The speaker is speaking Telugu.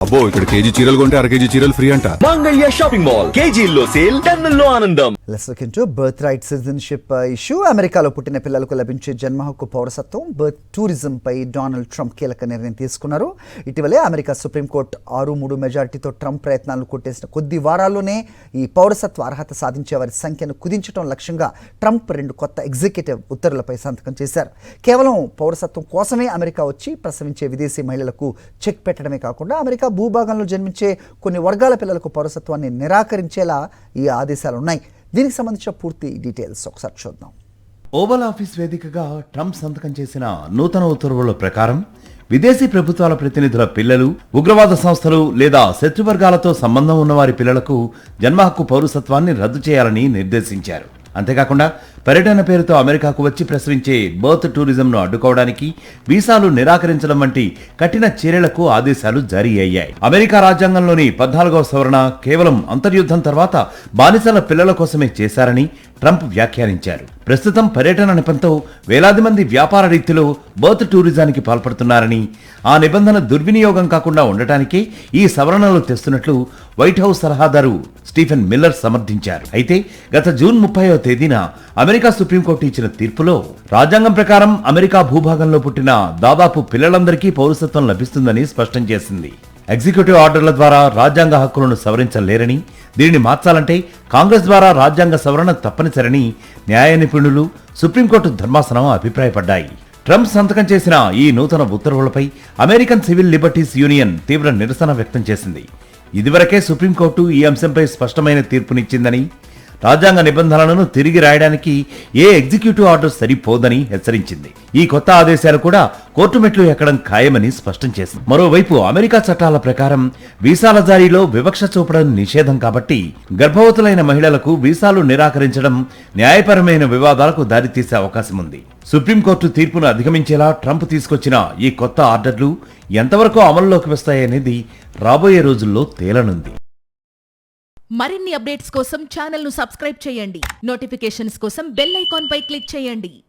అబ్బో ఇక్కడ కేజీ చీరలు కొంటే అర కేజీ చీరలు ఫ్రీ అంట. మంగళ్య షాపింగ్ మాల్ కేజీల్లో సేల్, టన్నుల్లో ఆనందం. Let's look into birthright citizenship issue. అమెరికాలో పుట్టిన పిల్లలకు లభించే జన్మ హక్కు పౌరసత్వం, బర్త్ టూరిజం పై డొనాల్డ్ ట్రంప్ కీలక నిర్ణయం తీసుకున్నారు. ఇటీవలే అమెరికా సుప్రీంకోర్టు 6-3 మెజారిటీతో ట్రంప్ ప్రయత్నాలను కొట్టేసిన కొద్ది వారాల్లోనే ఈ పౌరసత్వ అర్హత సాధించే వారి సంఖ్యను కుదించడం లక్ష్యంగా ట్రంప్ 2 కొత్త ఎగ్జిక్యూటివ్ ఉత్తర్వులపై సంతకం చేశారు. కేవలం పౌరసత్వం కోసమే అమెరికా వచ్చి ప్రసవించే విదేశీ మహిళలకు చెక్ పెట్టడమే కాకుండా అమెరికా భూభాగంలో జన్మించే కొన్ని వర్గాల పిల్లలకు పౌరసత్వాన్ని నిరాకరించేలా ఈ ఆదేశాలు ఉన్నాయి. దీనికి సంబంధించిన పూర్తి డీటెయిల్స్ ఒకసారి చూద్దాం. ఓవల్ ఆఫీస్ వేదికగా ట్రంప్ సంతకం చేసిన నూతన ఉత్తర్వుల ప్రకారం విదేశీ ప్రభుత్వాల ప్రతినిధుల పిల్లలు, ఉగ్రవాద సంస్థలు లేదా శత్రువర్గాలతో సంబంధం ఉన్నవారి పిల్లలకు జన్మ హక్కు పౌరసత్వాన్ని రద్దు చేయాలని నిర్దేశించారు. అంతేకాకుండా పర్యటన పేరుతో అమెరికాకు వచ్చి ప్రసరించే బర్త్ టూరిజంను అడ్డుకోవడానికి వీసాలు నిరాకరించడం వంటి కఠిన చర్యలకు ఆదేశాలు జారీ అయ్యాయి. అమెరికా రాజ్యాంగంలోని 14వ సవరణ కేవలం అంతర్యుద్ధం తర్వాత బానిసల పిల్లల కోసమే చేశారని ట్రంప్ వ్యాఖ్యానించారు. ప్రస్తుతం పర్యటన నెపంతో వేలాది మంది వ్యాపార రీతిలో బర్త్ టూరిజానికి పాల్పడుతున్నారని, ఆ నిబంధన దుర్వినియోగం కాకుండా ఉండటానికే ఈ సవరణలు తెస్తున్నట్లు వైట్ హౌస్ సలహాదారు స్టీఫెన్ మిల్లర్ సమర్థించారు. అయితే గత జూన్ 30వ తేదీన అమెరికా సుప్రీంకోర్టు ఇచ్చిన తీర్పులో రాజ్యాంగం ప్రకారం అమెరికా భూభాగంలో పుట్టిన దాదాపు పిల్లలందరికీ పౌరసత్వం లభిస్తుందని స్పష్టం చేసింది. ఎగ్జిక్యూటివ్ ఆర్డర్ల ద్వారా రాజ్యాంగ హక్కులను సవరించలేరని, దీనిని మార్చాలంటే కాంగ్రెస్ ద్వారా రాజ్యాంగ సవరణ తప్పనిసరని న్యాయ నిపుణులు, సుప్రీంకోర్టు ధర్మాసనం అభిప్రాయపడ్డాయి. ట్రంప్ సంతకం చేసిన ఈ నూతన ఉత్తర్వులపై అమెరికన్ సివిల్ లిబర్టీస్ యూనియన్ తీవ్ర నిరసన వ్యక్తం చేసింది. ఇదివరకే సుప్రీంకోర్టు ఈ అంశంపై స్పష్టమైన తీర్పునిచ్చిందని, రాజ్యాంగ నిబంధనలను తిరిగి రాయడానికి ఏ ఎగ్జిక్యూటివ్ ఆర్డర్ సరిపోదని హెచ్చరించింది. ఈ కొత్త ఆదేశాలు కూడా కోర్టు మెట్లు ఎక్కడం ఖాయమని స్పష్టం చేసింది. మరోవైపు అమెరికా చట్టాల ప్రకారం వీసాల జారీలో వివక్ష చూపడం నిషేధం కాబట్టి గర్భవతులైన మహిళలకు వీసాలు నిరాకరించడం న్యాయపరమైన వివాదాలకు దారితీసే అవకాశం ఉంది. సుప్రీంకోర్టు తీర్పును అధిగమించేలా ట్రంప్ తీసుకొచ్చిన ఈ కొత్త ఆర్డర్లు ఎంతవరకు అమల్లోకి వస్తాయనేది రాబోయే రోజుల్లో తేలనుంది. మరిన్ని అప్డేట్స్ కోసం ఛానల్ ను సబ్స్క్రైబ్ చేయండి. నోటిఫికేషన్స్ కోసం బెల్ ఐకాన్ పై క్లిక్ చేయండి.